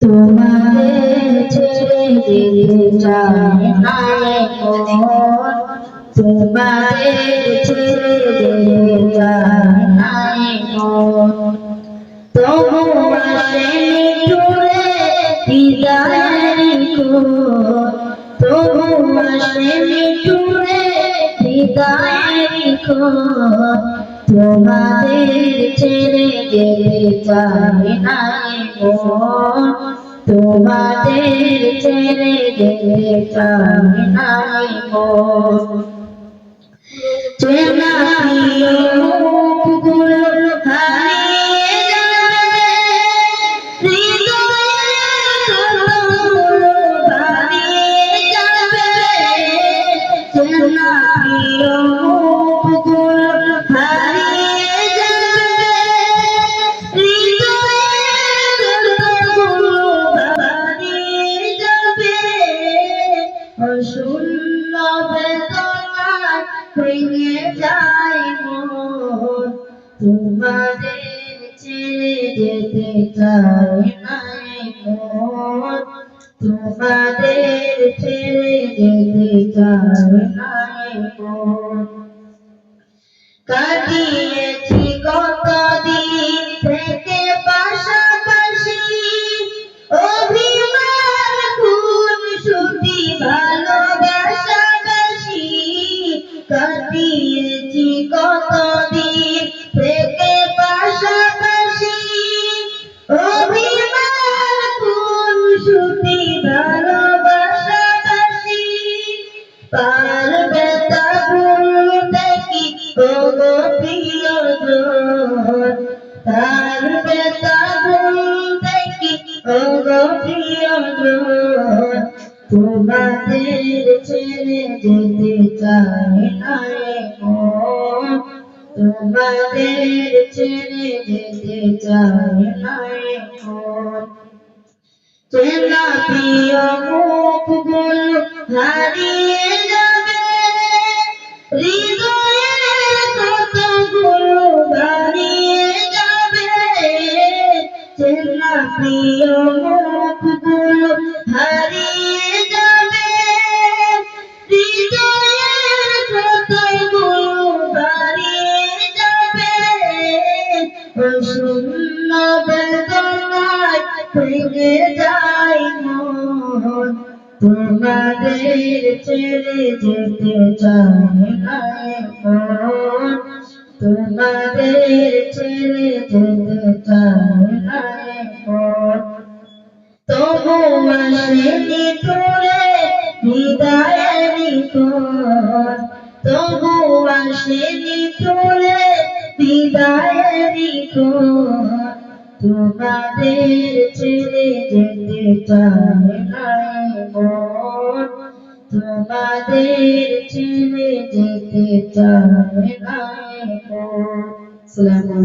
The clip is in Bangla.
তোমাদের ছেড়ে যেতে চাই না এখন, তোমাদের ছেড়ে যেতে চাই না এখন। তবু আসেনি টুরে বিদায়ের খোঁজ, তবু আসেনি টুরে বিদায়ের খোঁজ। তোমাদের ছেড়ে যেতে চাই না এখন, তোমাদের ছেড়ে যেতে চাই না এখন। চেনা প্রিয় মুখগুলো হারিয়ে যাবে, হৃদয়ের কতগুলো হারিয়ে যাবে। চেনা প্রিয় মুখগুলো হারিয়ে যাবে, হৃদয়ের কতগুলো হারিয়ে যাবে। অশূন্য বেদনায় ভেঙে যায় মন, তোমাদের ছেড়ে যেতে চাই না এখন, তোমাদের ছেড়ে যেতে চাই না এখন। কাটিয়েছি কতদিন থেকে পাশাপাশি, অভিমান খুনসুটি ভালোবাসাবাসি। কাটিয়েছি কতদিন থেকে পাশাপাশি, অভিমান খুনসুটি ভালোবাসাবাসি। পারবে তা ভুলতে কি ওগো প্রিয়জন, পারবে তা ভুলতে কি ওগো প্রিয়জন। তোমাদের ছেড়ে যেতে চাই না এখন, তোমাদের ছেড়ে যেতে চাই না এখন। চেনা প্রিয় মুখগুলো হারিয়ে যাবে, হৃদয়ের কতগুলো হারিয়ে যাবে। চেনা প্রিয় মুখগুলো হারিয়ে যাবে, হৃদয়ের কতগুলো হারিয়ে যাবে। শূন্য বেদনায় ভেঙে যায় মন, তোমাদের ছেড়ে যেতে চাই না এখন, তোমাদের ছেড়ে যেতে চাই না এখন। তবু আসেনি টুরে বিদায়ের খোঁজ, তবু আসেনি টুরে বিদায়ের খোঁজ। তোমাদের ছেড়ে যেতে চাই না এখন, তোমাদের ছেড়ে যেতে চাই না এখন।